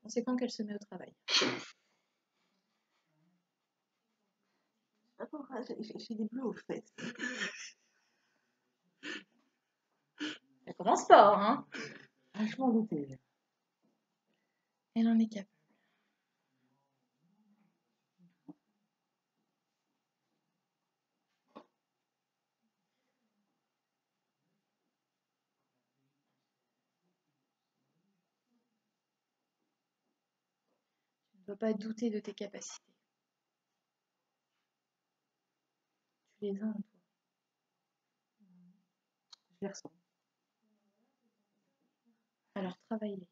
C'est quand qu'elle se met au travail. Attends, j'ai des bleus au fait. Elle commence fort, hein. Ah, je m'en doutais. Elle en est capable. Tu ne dois pas douter de tes capacités. Tu les as en toi. Je les ressens. Alors travaille-les.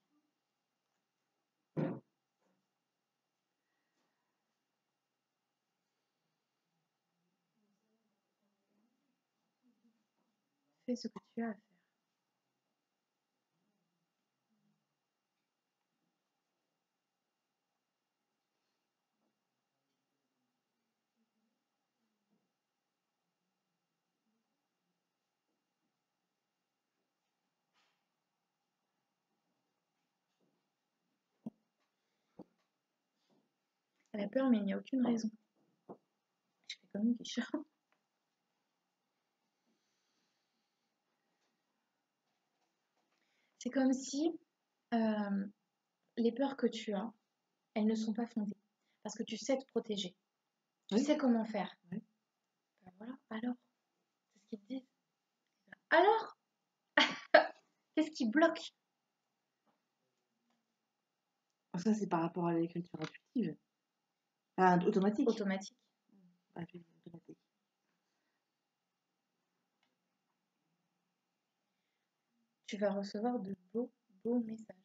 Fais ce que tu as à faire. Elle a peur, mais il n'y a aucune raison. Je fais comme une quiche. C'est comme si les peurs que tu as, elles ne sont pas fondées. Parce que tu sais te protéger. Tu sais comment faire. Oui. Ben voilà, alors. C'est ce qu'ils te disent. Alors qu'est-ce qui bloque? Ça, c'est par rapport à l'écriture intuitive. Ah, automatique. Automatique. Ah, automatique. Tu vas recevoir de beaux, beaux messages.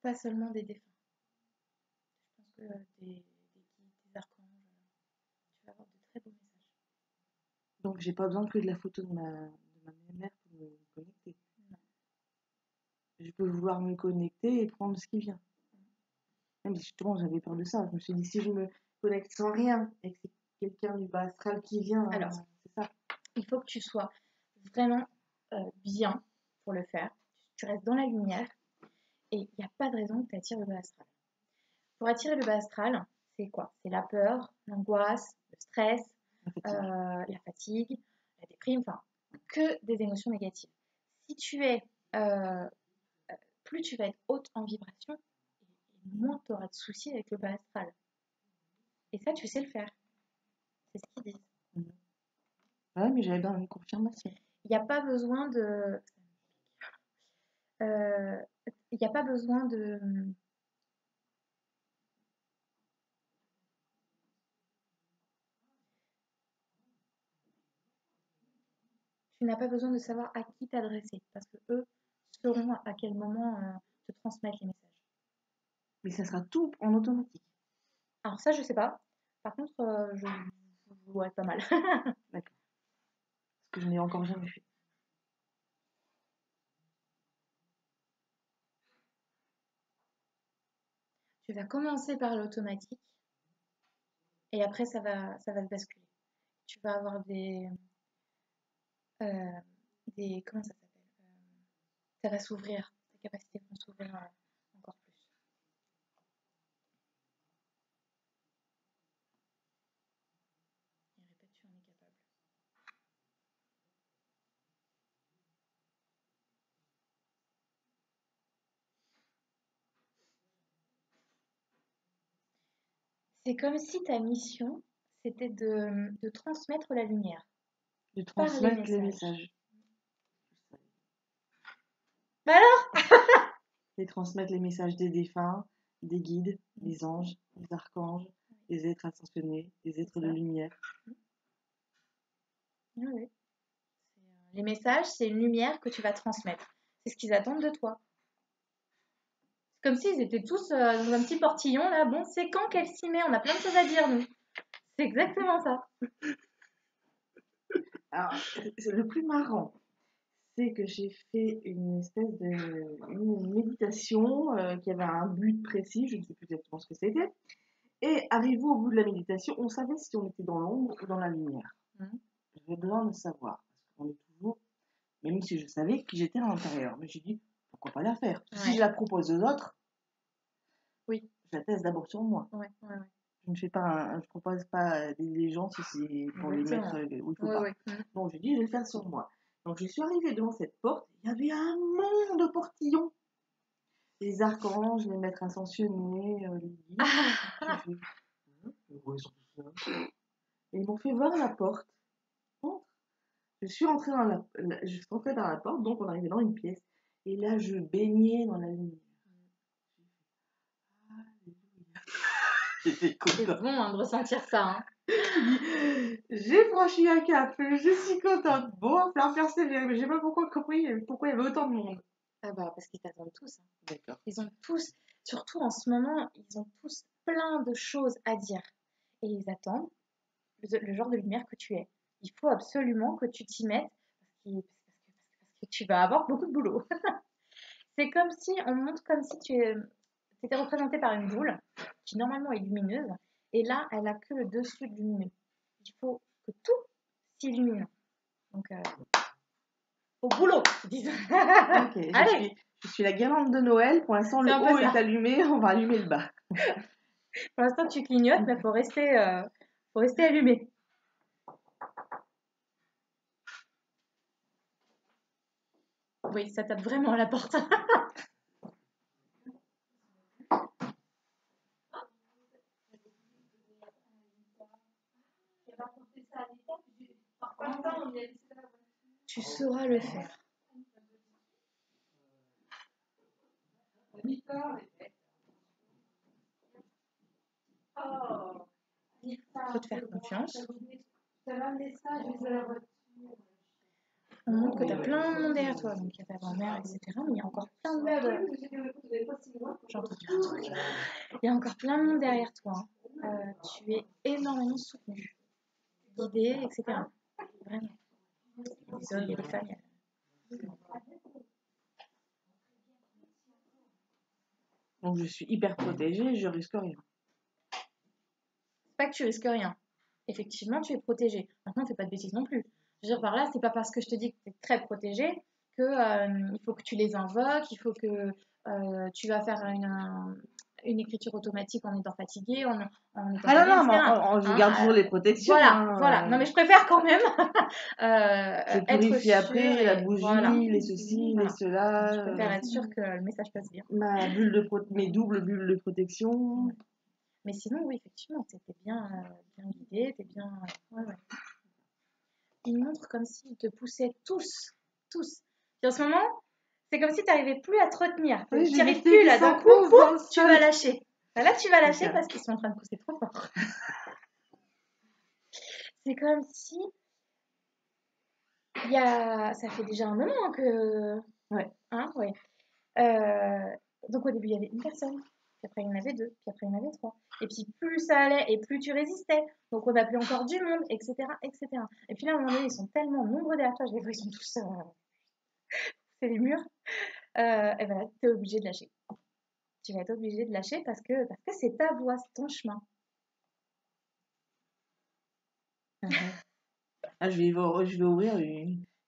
Pas seulement des défunts. Je pense que des guides, des archanges. Tu vas avoir de très beaux messages. Donc, j'ai pas besoin que de la photo de ma mère pour me connecter. Non. Je peux vouloir me connecter et prendre ce qui vient. Même si justement j'avais peur de ça. Je me suis dit, si je me connecte sans rien et que c'est quelqu'un du bas astral qui vient, Alors, c'est ça. Il faut que tu sois vraiment bien pour le faire. Tu restes dans la lumière et il n'y a pas de raison que tu attires le bas astral. Pour attirer le bas astral, c'est quoi? C'est la peur, l'angoisse, le stress, la fatigue, la déprime, enfin, que des émotions négatives. Si tu es, plus tu vas être haute en vibration, et moins tu auras de soucis avec le bas astral. Et ça, tu sais le faire. C'est ce qu'ils disent. Ouais, mais j'avais bien une confirmation. Il n'y a pas besoin de... Il n'y a pas besoin de... Tu n'as pas besoin de savoir à qui t'adresser, parce que eux sauront à quel moment te transmettre les messages. Mais ça sera tout en automatique. Alors ça, je sais pas. Par contre, je vois pas mal. D'accord. Parce que je n'ai encore jamais fait. Tu vas commencer par l'automatique et après ça va se basculer. Tu vas avoir comment ça s'appelle? Ça va s'ouvrir, tes capacités vont s'ouvrir encore plus. Et répète, tu en es capable. C'est comme si ta mission, c'était de transmettre la lumière. De Par les transmettre les messages. messages. Bah alors? Et transmettre les messages des défunts, des guides, des anges, des archanges, des êtres ascensionnés, des êtres de lumière. Oui. Les messages, c'est une lumière que tu vas transmettre. C'est ce qu'ils attendent de toi. C'est comme s'ils étaient tous dans un petit portillon là. Bon, c'est quand qu'elle s'y met? On a plein de choses à dire, nous. C'est exactement ça. Alors, le plus marrant, c'est que j'ai fait une espèce une méditation qui avait un but précis, je ne sais plus exactement ce que c'était. Et arrivé au bout de la méditation, on savait si on était dans l'ombre ou dans la lumière. J'avais besoin de savoir, parce qu'on est toujours, même si je savais que j'étais à l'intérieur, mais j'ai dit, pourquoi pas la faire? Si je la propose aux autres, Oui. Je la teste d'abord sur moi. Ouais, ouais, ouais. Je ne fais pas je propose pas des légendes si c'est pour les mettre où il faut Ouais, pas. ouais. Donc, j'ai dit, je vais le faire sur moi. Donc, je suis arrivée devant cette porte. Il y avait un monde de portillons. Les archanges, les maîtres ascensionnés, les guides. Ah, J'ai fait, ouais, ils sont tous là. Et ils m'ont fait voir la porte. Entre. Je suis rentrée dans la porte, donc on arrivait dans une pièce. Et là, je baignais dans la lumière. J'étais c'est contente. bon hein, de ressentir ça. Hein. J'ai franchi un cap, je suis contente. Bon, il va falloir persévérer, mais je sais pas pourquoi il y avait autant de monde. Ah bah parce qu'ils t'attendent tous. Hein. D'accord. Ils ont tous, surtout en ce moment, ils ont tous plein de choses à dire. Et ils attendent le genre de lumière que tu es. Il faut absolument que tu t'y mettes parce que tu vas avoir beaucoup de boulot. C'est comme si, on montre comme si tu étais représenté par une boule qui normalement est lumineuse. Et là, elle a que le dessus de lumineux. Il faut que tout s'illumine. Donc, au boulot, disons. Ok, Allez, je suis la guirlande de Noël. Pour l'instant, c'est le un peu haut est ça. allumé, on va allumer le bas. Pour l'instant, tu clignotes, mais faut rester allumé. Oui, ça tape vraiment à la porte. Tu sauras le faire. Faut te faire confiance. On montre que tu as plein de monde derrière toi. Donc, il y a ta grand-mère, etc. Mais il y a encore plein de monde. J'ai entendu un truc. Il y a encore plein de monde derrière toi. Hein. Tu es énormément soutenu, guidé, etc. Vraiment. Il y a des hommes, il y a des femmes. Donc, je suis hyper protégée, je risque rien. C'est pas que tu risques rien. Effectivement, tu es protégé. Maintenant, fais pas de bêtises non plus. Je veux dire par là, c'est pas parce que je te dis que tu es très protégé que il faut que tu les invoques, il faut que tu vas faire une écriture automatique en étant fatigué, en étant Ah pas non, bien, non, mais etc. je garde toujours les protections. Voilà, Hein, voilà. Non, mais je préfère quand même je être purifie sûre après la et bougie, voilà. les ceci, Voilà. les cela. Je préfère être sûre que le message passe bien. Mes doubles bulles de protection. Ouais. Mais sinon, oui, effectivement, tu étais bien guidé, tu es bien. Ouais, ouais. Ils montrent comme s'ils te poussaient tous, tous. Et en ce moment, c'est comme si tu n'arrivais plus à te retenir. Oui, Tu n'y j'ai vu arrives que plus, t'étais là, d'un sans coup, pause dans le pouf, tu vas sol. lâcher. Là, tu vas lâcher Ok. parce qu'ils sont en train de pousser trop fort. C'est comme si ça fait déjà un moment que. Ouais. Hein, ouais. Euh, Donc au début, il y avait une personne, puis après, il y en avait deux, puis après, il y en avait trois. Et puis plus ça allait et plus tu résistais. Donc on appelait encore du monde, etc., etc. Et puis là, à un moment donné, ils sont tellement nombreux derrière toi, je les vois, ils sont tous. C'est les murs. Et ben là, tu es obligé de lâcher. Tu vas être obligé de lâcher parce que c'est ta voie, c'est ton chemin. Ah, je vais ouvrir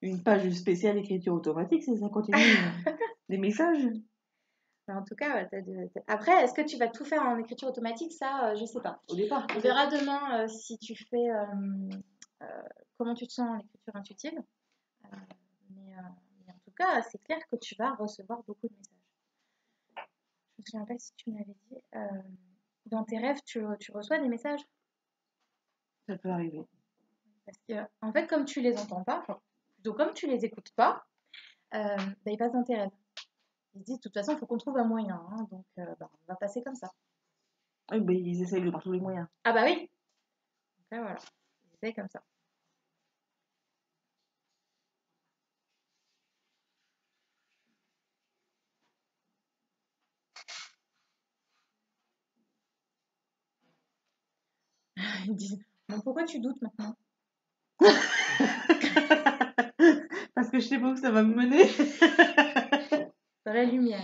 une page spéciale écriture automatique, c'est ça continue des messages. En tout cas, après, est-ce que tu vas tout faire en écriture automatique? Ça, je sais pas. Au départ. On verra demain si tu fais comment tu te sens en écriture intuitive. Mais en tout cas, c'est clair que tu vas recevoir beaucoup de messages. Je me souviens pas si tu m'avais dit. Dans tes rêves, tu reçois des messages? Ça peut arriver. Parce que, en fait, comme tu les entends pas, enfin, plutôt comme tu les écoutes pas, ils passent dans tes rêves. Ils se disent, de toute façon, il faut qu'on trouve un moyen. Hein, donc, on va passer comme ça. Oui, ben, ils essayent de par tous les moyens. Ah bah oui. Donc là, voilà. Ils essayent comme ça. Ils disent, bon, pourquoi tu doutes maintenant? Parce que je sais pas où ça va me mener. Dans la lumière.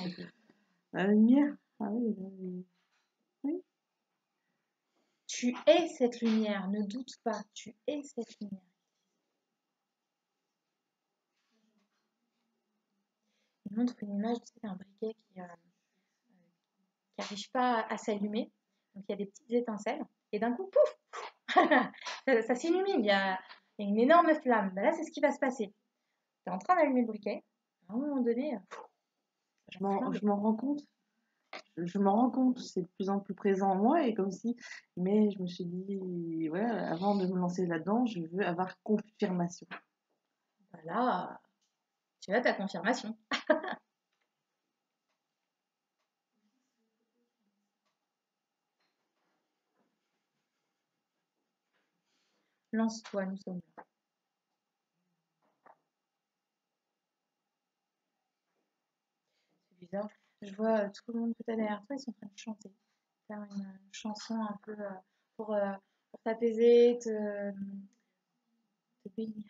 La lumière. Ah oui, oui. Oui. Tu es cette lumière, ne doute pas, tu es cette lumière. Il montre une image, tu sais, d'un briquet qui n'arrive pas à s'allumer. Donc il y a des petites étincelles. Et d'un coup, pouf, ça s'illumine. Il y a une énorme flamme. Ben là, c'est ce qui va se passer. Tu es en train d'allumer le briquet. À un moment donné, Je m'en rends compte. Je m'en rends compte, c'est de plus en plus présent en moi et comme si, mais je me suis dit, ouais, avant de me lancer là-dedans, je veux avoir confirmation. voilà, tu as ta confirmation. Lance-toi, nous sommes là. C'est bizarre. Je vois tout le monde que tu as derrière toi, ils sont en train de chanter. Faire une chanson un peu pour, euh, pour t'apaiser, te bénir,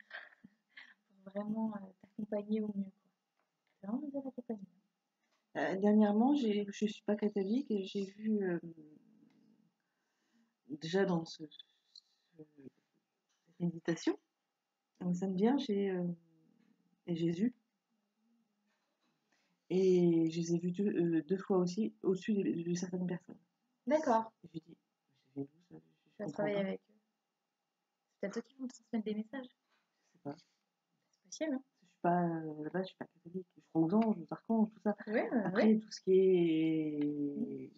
pour vraiment t'accompagner au mieux. C'est vraiment bien accompagné. Dernièrement, je suis pas catholique et j'ai vu déjà dans cette méditation, ça me vient, j'ai Jésus et je les ai vus deux fois aussi au-dessus de certaines personnes. D'accord. Et je dis, j'ai vu ça, Tu vas travailler avec eux. C'est peut-être eux qui vont te transmettre des messages. Je sais pas. C'est possible, hein. Je suis pas là-bas, je suis pas catholique. Je crois aux anges, aux archanges, tout ça. Oui, Après, oui. tout ce qui est.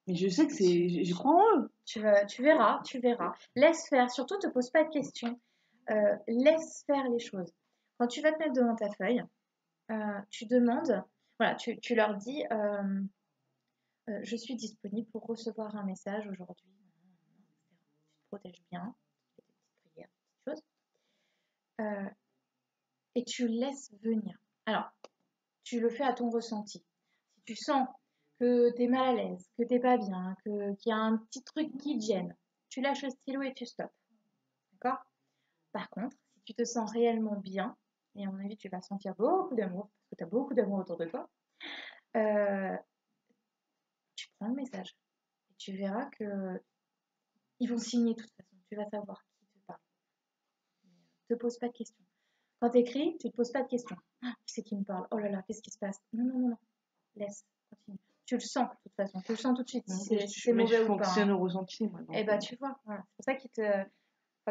Mais je sais que c'est. Je crois en eux. Tu verras, tu verras. Laisse faire. Surtout, te pose pas de questions. Laisse faire les choses. Quand tu vas te mettre devant ta feuille, tu demandes, voilà, tu leur dis, je suis disponible pour recevoir un message aujourd'hui. Tu te protèges bien, tu fais des petites prières, des petites choses, et tu laisses venir. Alors, tu le fais à ton ressenti. Si tu sens que tu es mal à l'aise, que tu n'es pas bien, qu'il y a un petit truc qui te gêne, tu lâches le stylo et tu stops. D'accord? Par contre, si tu te sens réellement bien, et à mon avis, tu vas sentir beaucoup d'amour, parce que tu as beaucoup d'amour autour de toi, euh, tu prends le message. Et tu verras que ils vont signer de toute façon. Tu vas savoir qui te parle. Ne te pose pas de questions. Quand tu écris, tu ne te poses pas de questions. Ah, qui c'est qui me parle? Oh là là, qu'est-ce qui se passe? Non, non, non, non. Laisse, continue. Tu le sens de toute façon. Tu le sens tout de suite si c'est Mais mauvais je ou pas. fonctionne Hein. au ressenti, moi. Et bah, tu vois, voilà. C'est pour ça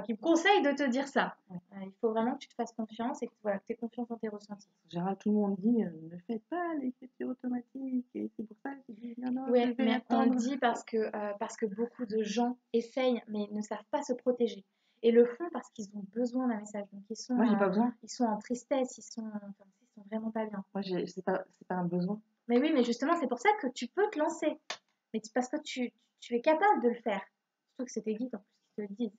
qu'il me conseille de te dire ça. Il faut vraiment que tu te fasses confiance et que voilà, tu aies confiance en tes ressentis. En général, tout le monde dit ne faites pas l'écriture automatique. Et c'est pour ça que je dis non, non, Oui, je vais mais on le attendre. dit parce que beaucoup de gens essayent mais ne savent pas se protéger. Et le font parce qu'ils ont besoin d'un message. Donc Moi, j'ai pas besoin. ils sont en tristesse, ils sont vraiment pas bien. Moi, c'est pas un besoin. Mais oui, mais justement, c'est pour ça que tu peux te lancer. Mais parce que tu es capable de le faire. Surtout que c'est tes guides en plus qui te le disent.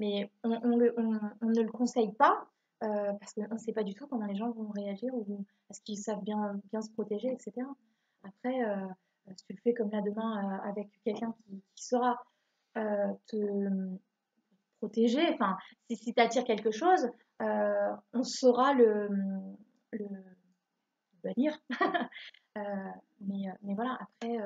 Mais on ne le conseille pas parce qu'on ne sait pas du tout comment les gens vont réagir ou est-ce qu'ils savent bien se protéger, etc. Après, si tu le fais comme là demain avec quelqu'un qui saura te protéger, enfin, si tu attires quelque chose, on saura le bannir. Euh, mais voilà, après,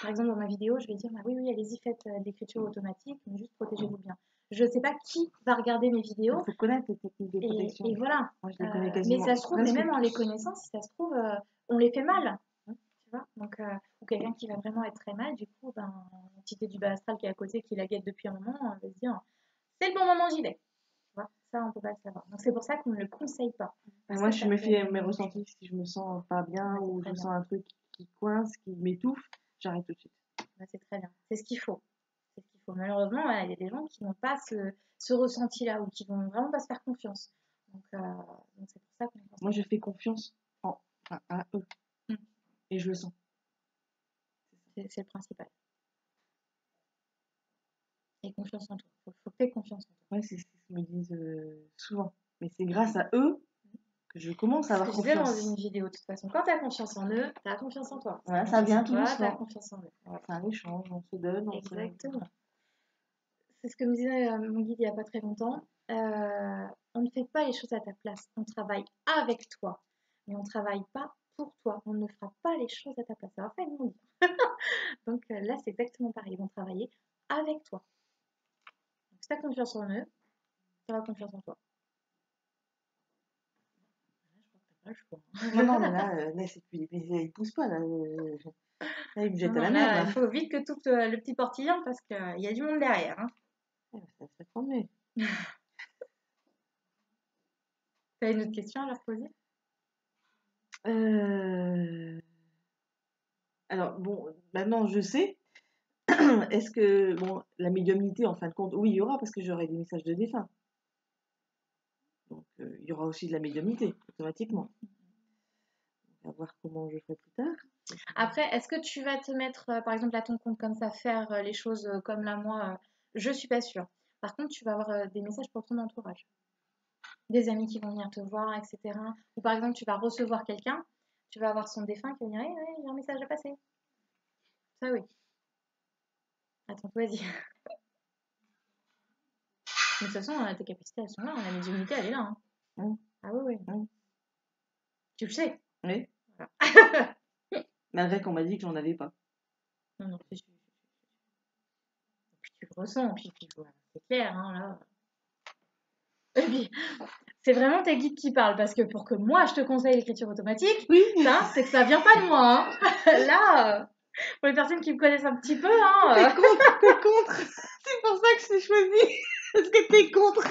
par exemple, dans ma vidéo, je vais dire, bah oui, oui, allez-y, faites de l'écriture automatique, mais juste protégez-vous bien. Je ne sais pas qui va regarder mes vidéos. Il faut connaître les techniques de protection. Et voilà. Moi, je les connais Mais quasiment. ça se trouve, mais même en les connaissant, si ça se trouve, on les fait mal. Tu vois. Donc, ou quelqu'un qui va vraiment être très mal, du coup, ben, l'entité du bas astral qui est à côté, qui la guette depuis un moment, va se dire, c'est le bon moment, j'y vais. Tu vois. Ça, on ne peut pas le savoir. Donc, c'est pour ça qu'on ne le conseille pas. Moi, je me fie à mes ressentis. Si je me sens pas bien ou je sens un truc qui coince, qui m'étouffe, j'arrête tout de suite. C'est très bien. C'est ce qu'il faut. C'est ce qu'il faut. Malheureusement, voilà, il y a des gens qui n'ont pas ce ressenti-là ou qui vont vraiment pas se faire confiance. Donc c'est pour ça qu'on pense. Moi, je fais confiance à eux. Et je le sens. C'est le principal. Et confiance en toi. Faut que tu aies confiance en toi. Ouais, c'est ce qu'ils me disent souvent. Mais c'est grâce à eux que je commence à avoir confiance. Je disais dans une vidéo, de toute façon, quand tu as confiance en eux, tu as confiance en toi. Voilà, ça vient tout doucement. Tu as confiance en eux. Voilà. C'est un échange, on se donne. Exactement. C'est ce que me disait mon guide il n'y a pas très longtemps. On ne fait pas les choses à ta place. On travaille avec toi. Mais on ne travaille pas pour toi. On ne fera pas les choses à ta place. Alors, ils m'ont dit. Donc là, c'est exactement pareil. Ils vont travailler avec toi. Donc, si tu as confiance en eux, tu auras confiance en toi. pas le choix. Non, mais là c'est plus... il pousse pas, là. Là, il me jette à la mer, Là, là. il faut vite que tu le petit portillon parce qu'il y a du monde derrière. Hein. Ça se fait prendre. T'as une autre question à leur poser? Alors, bon, maintenant je sais. Est-ce que, bon, la médiumnité, en fin de compte, oui, il y aura, parce que j'aurai des messages de défunts. Donc, il y aura aussi de la médiumnité, automatiquement. On va voir comment je ferai plus tard. Après, est-ce que tu vas te mettre, par exemple, à ton compte comme ça, faire les choses comme là, moi, je suis pas sûre. Par contre, tu vas avoir des messages pour ton entourage. Des amis qui vont venir te voir, etc. Ou par exemple, tu vas recevoir quelqu'un, tu vas avoir son défunt qui va dire, hey, j'ai un message à passer. Ça, oui. Attends, vas-y. Mais de toute façon, tes capacités, elles sont là. La médiumnité, elle est là. Hein. Mmh. Ah oui, oui. Mmh. Tu le sais. Oui. Voilà. Malgré qu'on m'a dit que j'en avais pas. Non, non, puis tu le ressens, puis voilà, c'est clair, hein, là. Et puis, c'est vraiment tes guides qui parlent, parce que pour que moi, je te conseille l'écriture automatique, Oui. c'est que ça vient pas de moi. Hein. Là, pour les personnes qui me connaissent un petit peu, hein, T'es contre. C'est pour ça que je t'ai choisi. Parce que t'es contre.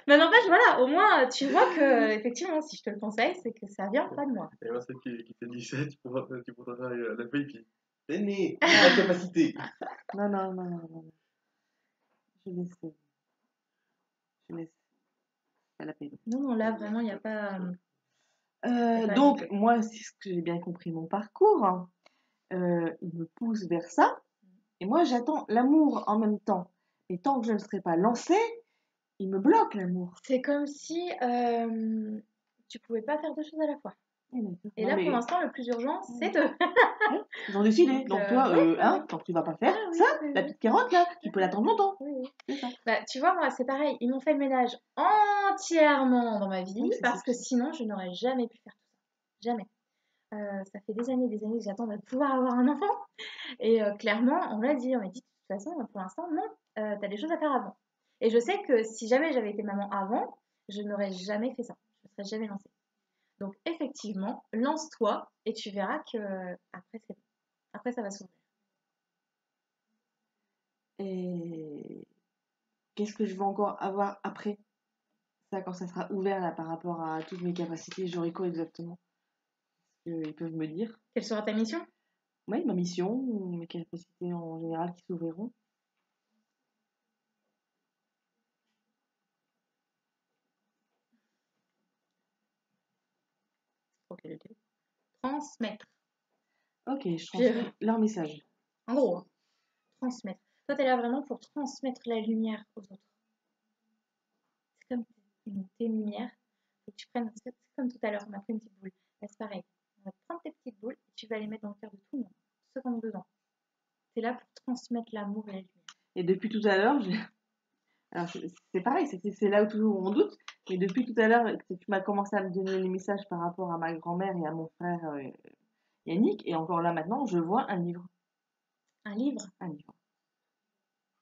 mais n'empêche, voilà, au moins, tu vois que, effectivement, si je te le conseille, c'est que ça vient pas de moi. Et moi, celle qui te dit ça, tu pourras la feuille, puis. T'es né, la capacité. Non. Je laisse. Je laisse. Pas la peine. Non, là, vraiment, il n'y a pas... Donc, moi, c'est ce que j'ai bien compris mon parcours. Hein. Il me pousse vers ça. Et moi, j'attends l'amour en même temps. Et tant que je ne serai pas lancée, il me bloque l'amour. C'est comme si tu pouvais pas faire deux choses à la fois. Et là, pour l'instant, le plus urgent, c'est deux. Ils ont décidé. Donc toi, tant que tu vas pas faire ça, la petite carotte là, tu peux l'attendre longtemps. Oui. C'est ça. Bah, tu vois, moi, c'est pareil. Ils m'ont fait le ménage entièrement dans ma vie Oui, parce que sinon, je n'aurais jamais pu faire tout ça. Jamais. Ça fait des années que j'attends de pouvoir avoir un enfant. Et clairement, on m'a dit, de toute façon, pour l'instant, non, t'as des choses à faire avant. Et je sais que si jamais j'avais été maman avant, je n'aurais jamais fait ça. Je ne serais jamais lancée. Donc, effectivement, lance-toi et tu verras que après, c'est bon. Après, ça va s'ouvrir. Et qu'est-ce que je vais encore avoir après ça, quand ça sera ouvert là par rapport à toutes mes capacités, j'aurai quoi exactement? Ils peuvent me dire. Quelle sera ta mission? Oui, ma mission, mes capacités en général qui s'ouvriront. Transmettre. Ok, je transmets leur message. En gros, hein, transmettre. Toi, tu es là vraiment pour transmettre la lumière aux autres. C'est comme tes lumières. Faut que tu prennes, c'est comme tout à l'heure, on a pris une petite boule. Là, c'est pareil. On va prendre tes petites boules et tu vas les mettre dans le cœur de tout le monde. Ceux qui ont besoin. Tu es là pour transmettre l'amour et la lumière. Et depuis tout à l'heure, alors c'est pareil, c'est là où toujours on doute. Mais depuis tout à l'heure, tu m'as commencé à me donner les messages par rapport à ma grand-mère et à mon frère Yannick. Et encore là maintenant, je vois un livre. Un livre? Un livre.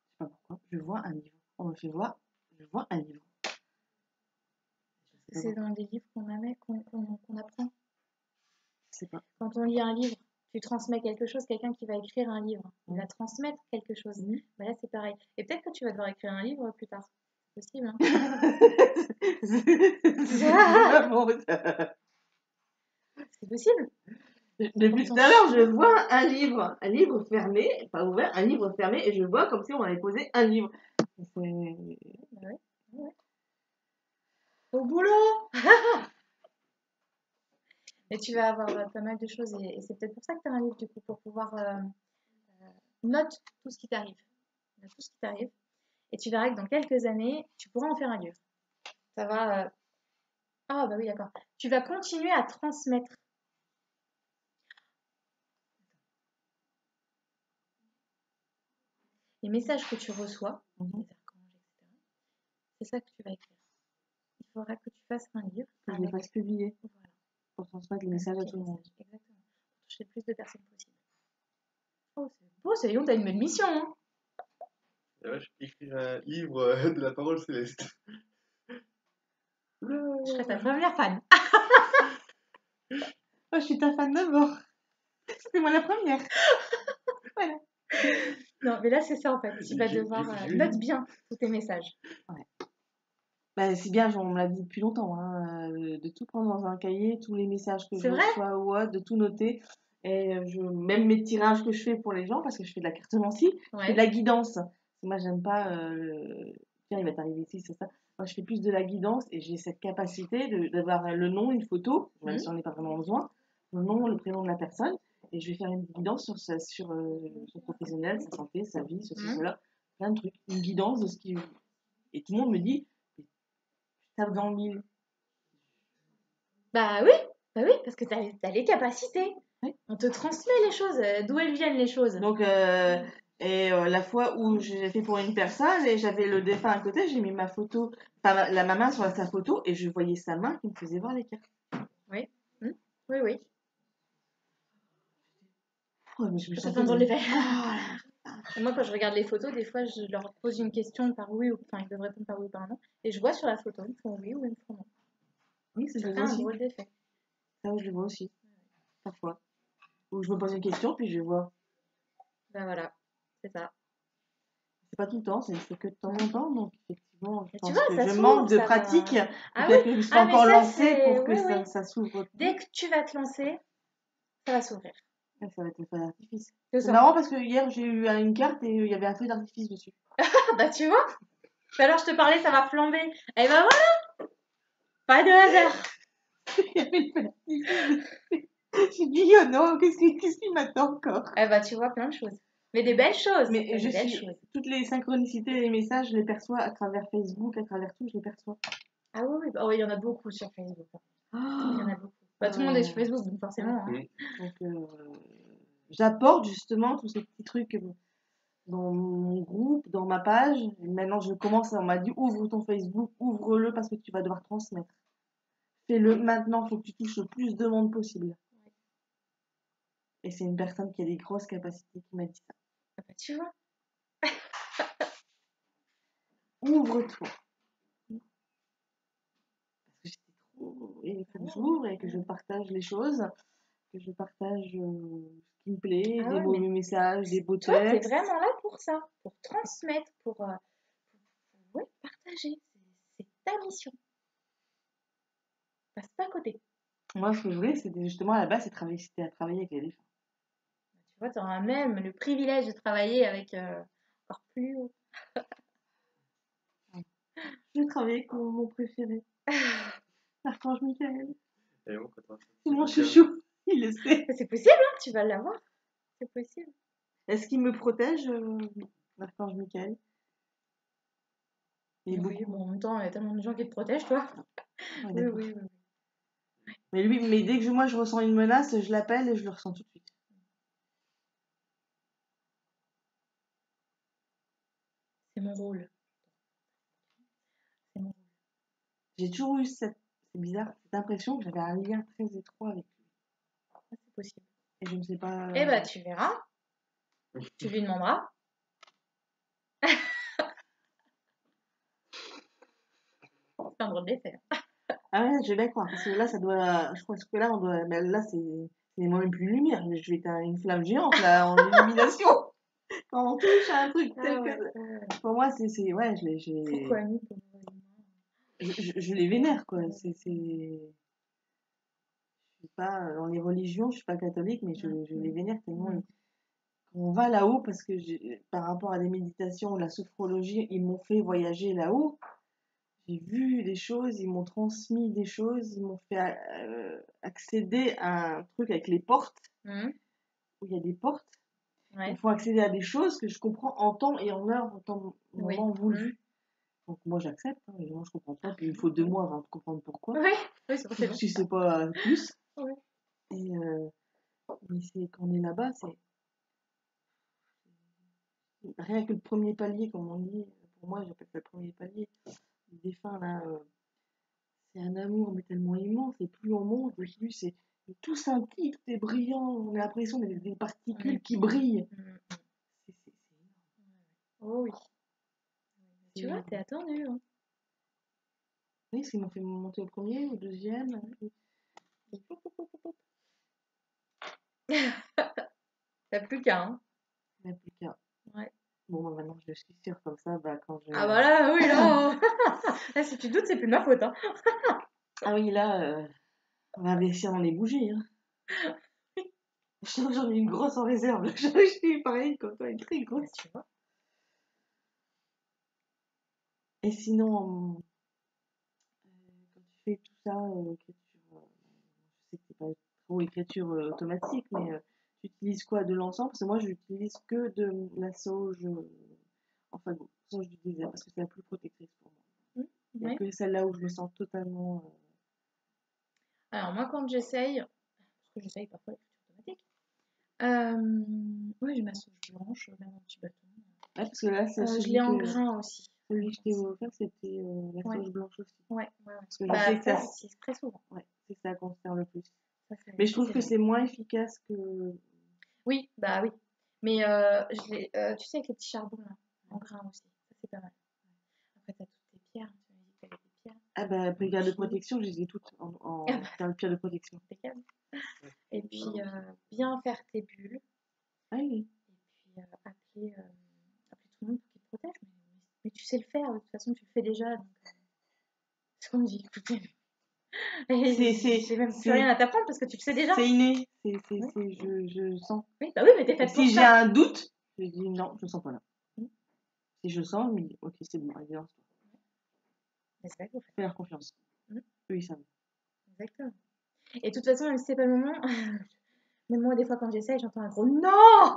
Je sais pas pourquoi. Je vois un livre. On me fait voir. Je vois un livre. C'est dans des livres qu'on apprend. Je sais pas. Quand on lit un livre, tu transmets quelque chose, quelqu'un qui va écrire un livre, il va transmettre quelque chose. Bah là, c'est pareil. Et peut-être que tu vas devoir écrire un livre plus tard. C'est possible, hein. C'est possible. Depuis tout à l'heure, je vois un livre fermé, pas ouvert, un livre fermé, et je vois comme si on avait posé un livre. Bah ouais. Au boulot. Et tu vas avoir pas mal de choses, et c'est peut-être pour ça que tu as un livre, du coup, pour pouvoir note tout ce qui t'arrive. Note tout ce qui t'arrive. Et tu verras que dans quelques années, tu pourras en faire un livre. Ça va. Ah, bah oui, d'accord. Tu vas continuer à transmettre. Les messages que tu reçois, les archanges, etc. C'est ça que tu vas écrire. Il faudra que tu fasses un livre. Que je les fasse publier. Voilà. Pour transmettre les messages à tout le monde. Exactement. Pour toucher le plus de personnes possible. Oh, c'est beau, c'est t'as une belle mission. Hein. Et ouais, je peux écrire un livre de la parole céleste. Je serais ta première fan. Moi, je suis ta fan d'abord. C'était moi la première. Voilà. Non, mais là, c'est ça en fait. Tu vas J'ai- devoir. j'ai- Note bien tous tes messages. Bah, c'est bien, on me l'a dit depuis longtemps, hein, de tout prendre dans un cahier, tous les messages que C'est je vrai? reçois ou autre, de tout noter. Et même mes tirages que je fais pour les gens, parce que je fais de la cartomancie, je fais de Ouais. la guidance. Moi, j'aime pas, tiens, il va t'arriver ici, c'est ça. Moi, je fais plus de la guidance et j'ai cette capacité d'avoir le nom, une photo, même si on n'est pas vraiment besoin, le nom, le prénom de la personne, et je vais faire une guidance sur son professionnel, sa santé, sa vie, ceci, Mhm. cela, plein de trucs. Une guidance de ce qui. Et tout le monde me dit, tape dans le mille. Bah oui, parce que t'as les capacités. Ouais. On te transmet les choses, d'où elles viennent les choses. Donc, la fois où j'ai fait pour une personne et j'avais le défunt à côté, j'ai mis ma photo, enfin, ma main sur sa photo et je voyais sa main qui me faisait voir les cartes. Oui. Oui. Oh, mais je me Ça sentais fait un drôle d'effet. Ah, Et moi, quand je regarde les photos, des fois, je leur pose une question par oui ou enfin, ils doivent répondre par oui ou par non. Et je vois sur la photo, ils me font oui ou ils me font non. oui, ça, je Ça le fait vois un aussi. drôle d'effet. Ça, je le vois aussi, parfois. Ou je me pose une question, puis je vois. Ben voilà, c'est ça. C'est pas tout le temps, c'est que de temps en temps. Donc, effectivement, je Mais tu pense vois, que ça je s'ouvre, manque de ça va. pratique. Ah Peut-être oui, que je me suis ah mais encore ça, lancée c'est. pour que Oui, oui. ça s'ouvre. Dès que tu vas te lancer, ça va s'ouvrir. Ouais, ça va être le feu d'artifice. C'est C'est ça. marrant parce que hier, j'ai eu une carte et il y avait un feu d'artifice dessus. Ah bah tu vois. Tout à l'heure, je te parlais, ça va flamber. Et ben voilà, pas de hasard. Il y avait le feu d'artifice. J'ai dit, oh non, qu'est-ce qui m'attend encore? Eh ben tu vois plein de choses. Mais des belles choses. Mais Des belles choses. toutes les synchronicités et les messages, je les perçois à travers Facebook, à travers tout, je les perçois. Ah oui, oh, il y en a beaucoup sur Facebook. Il y en a beaucoup. Bah, tout le monde est sur Ouais. Facebook, donc forcément. Hein. Donc, j'apporte justement tous ces petits trucs dans mon groupe, dans ma page. Et maintenant, je commence, on m'a dit, ouvre ton Facebook, ouvre-le parce que tu vas devoir transmettre. Fais-le maintenant, il faut que tu touches le plus de monde possible. Et c'est une personne qui a des grosses capacités qui m'a dit ça. Ah bah, tu vois. Ouvre-toi. Parce que j'étais trop. Et il faut que j'ouvre et que je partage les choses, que je partage ce qui me plaît, Ah des ouais, beaux mais messages, des beaux toi, t'es textes. vraiment là pour ça. Pour transmettre, pour ouais, partager. C'est ta mission. Passe pas à côté. Moi, ce que je voulais, c'était justement à la base, c'était à travailler avec les défunts. Tu vois, tu auras même le privilège de travailler avec encore plus haut. Je travaillais avec mon préféré, l'archange Michael. Et bon, quand on- C'est mon chouchou, il le sait. C'est possible, hein, tu vas l'avoir. C'est possible. Est-ce qu'il me protège, l'archange Michael? Il est Oui, beaucoup. bon, en même temps, il y a tellement de gens qui te protègent, toi. Ouais, Oui, d'accord. oui, oui. Mais dès que moi je ressens une menace, je l'appelle et je le ressens tout de suite. C'est mon rôle. C'est mon rôle. J'ai toujours eu c'est bizarre, cette impression que j'avais un lien très étroit avec lui. Ah, c'est possible. Et je ne sais pas. Eh bah, tu verras. Tu lui demanderas. C'est un drôle d'effet. Ah ouais, je vais bien croire, parce que là, ça doit. Je pense que là, on doit. Mais là, c'est moi-même plus de lumière. Je vais être une flamme géante, là, en illumination. Quand on touche à un truc tel Ah ouais, que. ouais. Pour moi, c'est. Ouais, Pourquoi nous, pour je les vénère, quoi. Je suis pas dans les religions, je suis pas catholique, mais je les vénère tellement. Quand on va là-haut, parce que par rapport à des méditations, la sophrologie, ils m'ont fait voyager là-haut. J'ai vu des choses, ils m'ont transmis des choses, ils m'ont fait accéder à un truc avec les portes, où il y a des portes. Ouais. Ils me font accéder à des choses que je comprends en temps et en heure, en temps, au Oui. moment voulu. Donc moi j'accepte, hein, évidemment je comprends pas, puis il me faut 2 mois avant de comprendre pourquoi. Oui, c'est bon. Si c'est pas plus. Ouais. Et mais c'est quand on est là-bas, c'est rien que le premier palier, comme on dit, pour moi j'appelle ça le premier palier. Le défunt là, c'est un amour mais tellement immense, et plus on monte, et plus c'est tout scintille, tout est brillant, on a l'impression d'être des particules qui brillent. C'est énorme. Oh oui. Tu vois, t'es attendu. Hein. Oui, parce qu'ils m'ont fait monter au premier, au deuxième. Et poup, poup, poup, poup, poup. T'as plus qu'un. Hein. Il n'y en a plus qu'un. Ouais. Bon, bah, maintenant, je le suis sûre comme ça, bah, quand je... Ah bah là, oui, là. Là, si tu doutes, c'est plus de ma faute. Hein. Ah oui, là, on va investir dans les bougies. Hein. Je sens que j'en ai une grosse en réserve. Là. Je suis pareil comme toi, une très grosse. Bah, tu vois. Et sinon, quand tu fais tout ça, écriture, je sais que c'est pas trop écriture automatique, mais tu utilises quoi? De l'encens? Parce que moi, j'utilise que de la sauge, enfin, sauge du désert, parce que c'est la plus protectrice pour moi. Il n'y a Ouais. que celle-là où je me sens totalement... Alors, moi, quand j'essaye, parce que j'essaye parfois l'écriture automatique, ouais, j'ai ma sauge blanche, même un petit bâton. Ouais, parce que là, c'est Je celui l'ai en que grain aussi. celui que je t'ai offert, c'était la Ouais. sauge blanche aussi. Ouais, ouais, ouais. Parce que je Bah, sais que ça, ça, j'utilise très souvent. ouais, c'est ça qu'on sert le plus. Ça, Mais je trouve c'est que bien. c'est moins efficace que... Oui, bah oui. Mais tu sais, avec les petits charbons, là, en grain aussi. Ça, c'est pas mal. Après, t'as toutes tes pierres. Tu m'as dit que t'avais des pierres. Ah bah, après, garde de protection, je les ai toutes Ah en bah, dans le pierre de protection. impeccable. Et puis, bien faire tes bulles. Ah oui. Et puis, appeler tout le monde pour qu'il te protège. Mais tu sais le faire. De toute façon, tu le fais déjà. Donc, c'est comme dit, écoutez. J'ai même plus rien à t'apprendre parce que tu le sais déjà. C'est inné. Oui, Je sens. oui, bah oui, mais t'es Et faite pour si j'ai ça. un doute, je dis non, je sens pas là. Mm. Si je sens, je me dis ok, c'est bon, allez, lance-toi. Mais c'est vrai que vous faites. Fais leur confiance. Mm. Eux, ils savent. Exactement. Et de toute façon, même si c'est pas le moment, même moi, des fois, quand j'essaye, j'entends un gros non.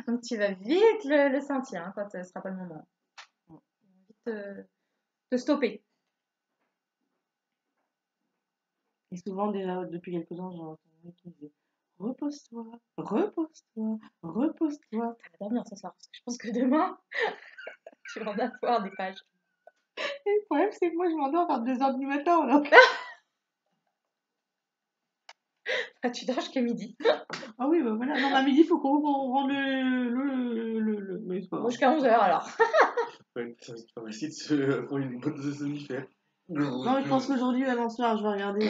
Donc, tu vas vite le sentir hein, quand ce sera pas le moment. Mm. Ils vont vite te stopper. Et souvent, déjà, depuis quelques temps, j'entends un mec qui me disait repose-toi, repose-toi, repose-toi. Ça va dormir ce soir parce que je pense que demain, tu vas en avoir des pages. Et le problème, c'est que moi, je m'endors vers 2h du matin. Donc... Ah, tu dors jusqu'à midi. Ah oui, bah voilà. Non, mais à midi, il faut qu'on rende mais c'est pas Bon, grave. jusqu'à 11h alors. Ouais, ça va essayer de se prendre une bonne dose de somnifère. Non, mais je pense qu'aujourd'hui, avant ce soir, je vais regarder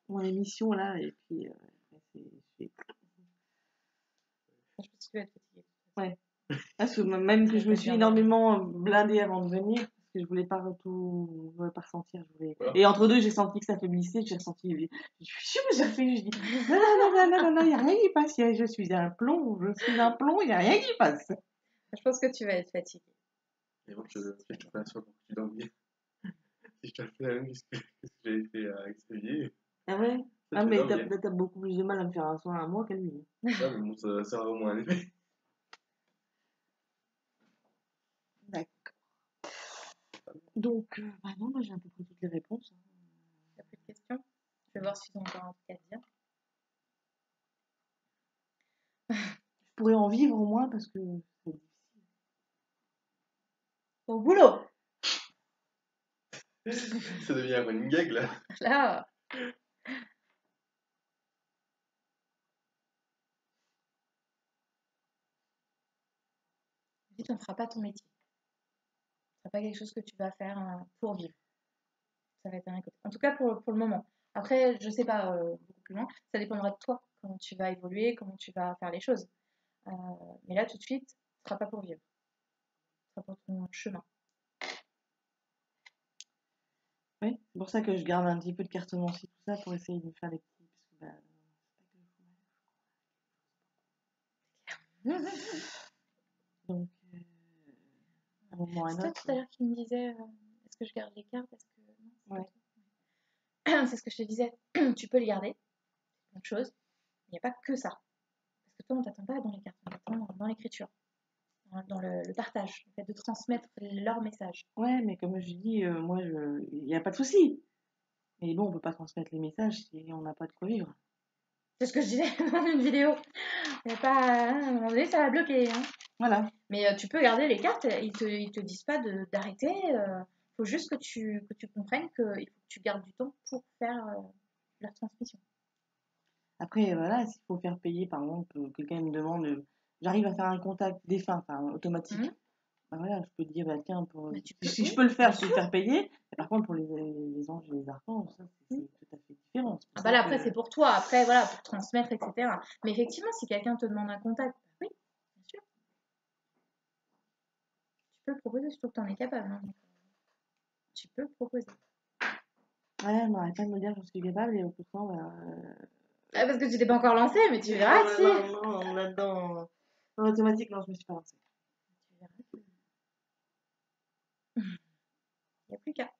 mon émission là, et puis c'est- Je pense que tu vas être fatiguée. ouais. Parce que même que Ça je va me être suis bien énormément blindée avant de venir, parce que je voulais pas tout, je voulais pas ressentir. Voilà. Et entre deux, j'ai senti que ça faiblissait, j'ai ressenti, je suis sûre que ça fait, je dis, non, non, non, non, non, non, il n'y a rien qui passe, je suis un plomb, il n'y a rien qui passe. Je pense que tu vas être fatiguée. Et moi, je te fais un soin pour que tu dormes bien. Si je te fais la même chose que ce que j'ai fait à expédier, Ah ouais? ça Ah, te fait mais dormir. t'as beaucoup plus de mal à me faire un soin à moi qu'à lui. Ouais, mais bon, ça aura au moins un effet. D'accord. Donc, bah non, moi j'ai à peu près toutes les réponses. T'as plus de questions? Je vais voir si tu as encore un truc à te dire. Je pourrais en vivre au moins parce que c'est difficile. Au boulot! Ça devient un running gag là. Là, vite, on ne fera pas ton métier. Ce ne sera pas quelque chose que tu vas faire pour vivre. Ça va être un côté. En tout cas, pour le moment. Après, je ne sais pas beaucoup plus loin. Ça dépendra de toi, comment tu vas évoluer, comment tu vas faire les choses. Mais là, tout de suite, ce ne sera pas pour vivre. Ce sera pour ton chemin. Oui, c'est pour ça que je garde un petit peu de cartomancie, tout ça, pour essayer de me faire les petits. Parce que, donc, à un moment ou à un C'est toi autre. tout à l'heure qui me disais est-ce que je garde les cartes? Est-ce que... Non, Ouais. c'est ce que je te disais. Tu peux les garder, c'est une chose. Il n'y a pas que ça. Parce que toi, on ne t'attend pas dans les cartes, on t'attend dans l'écriture, dans le partage, le fait de transmettre leur message. Ouais, mais comme je dis, moi, il n'y a pas de souci. Mais bon, on peut pas transmettre les messages si on n'a pas de quoi vivre. C'est ce que je disais dans une vidéo. Il y a pas, à un moment donné, ça va bloquer. Hein. Voilà. Mais tu peux garder les cartes, ils te disent pas d'arrêter. Faut juste que tu comprennes qu'il faut que tu gardes du temps pour faire leur transmission. Après, voilà, s'il faut faire payer, par exemple, quelqu'un me demande, j'arrive à faire un contact défunt, enfin, automatique. Mhm. Bah voilà, je peux te dire, bah tiens, Bah, tu peux, si je oui, peux le faire, bien je peux le sûr. faire payer. Et par contre, pour les anges et les archanges, ça, c'est tout à fait différent. C'est pour Ah bah ça là, que... après, c'est pour toi. Après, voilà, pour transmettre, etc. Mais effectivement, si quelqu'un te demande un contact, bah oui, bien sûr. Tu peux le proposer, je trouve que tu en es capable. Hein. Tu peux le proposer. Ouais, elle m'arrête pas de me dire que je suis capable et pourtant, bah... Ah, parce que tu t'es pas encore lancé, mais tu non, verras que si. non, là-dedans, en automatique, non, je me suis pas lancée. Tu verras que... Il n'y a plus qu'à.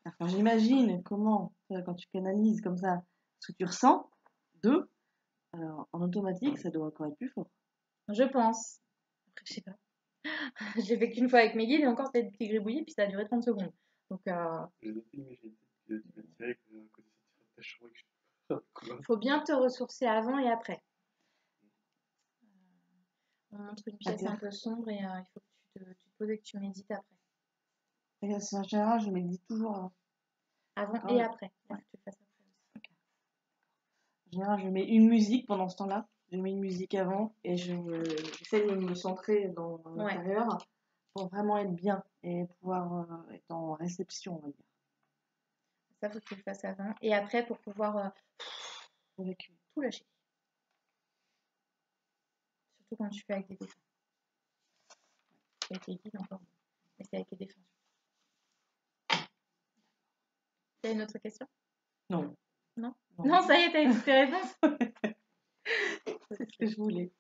Enfin, j'imagine comment, quand tu canalises comme ça, ce que tu ressens, alors en automatique, ça doit encore être plus fort. Je pense. Après, je sais pas. Je l'ai fait qu'une fois avec mes guides et encore c'était des petits gribouillis, puis ça a duré 30 secondes. Donc, J'ai noté, mais j'ai peut-être que tu vas tirer que à côté de cette tâche, que je fais quoi. faut bien te ressourcer avant et après. On montre une pièce un peu sombre et il faut que tu te poses et que tu médites après. Et en général, je médite toujours avant. Avant Ah et ouais. après. Il faut que tu le fasses après aussi. En général, je mets une musique pendant ce temps-là. Je mets une musique avant et j'essaie de me centrer dans l'intérieur pour vraiment être bien et pouvoir être en réception, on va dire. Ça, faut que tu le fasses avant. Et après, pour pouvoir tout lâcher. Surtout quand tu fais avec des défunts. Avec les guides encore. Mais c'est avec les défunts. T'as une autre question? Non. Non, ça y est, t'as eu toutes tes réponses. C'est ce que je voulais.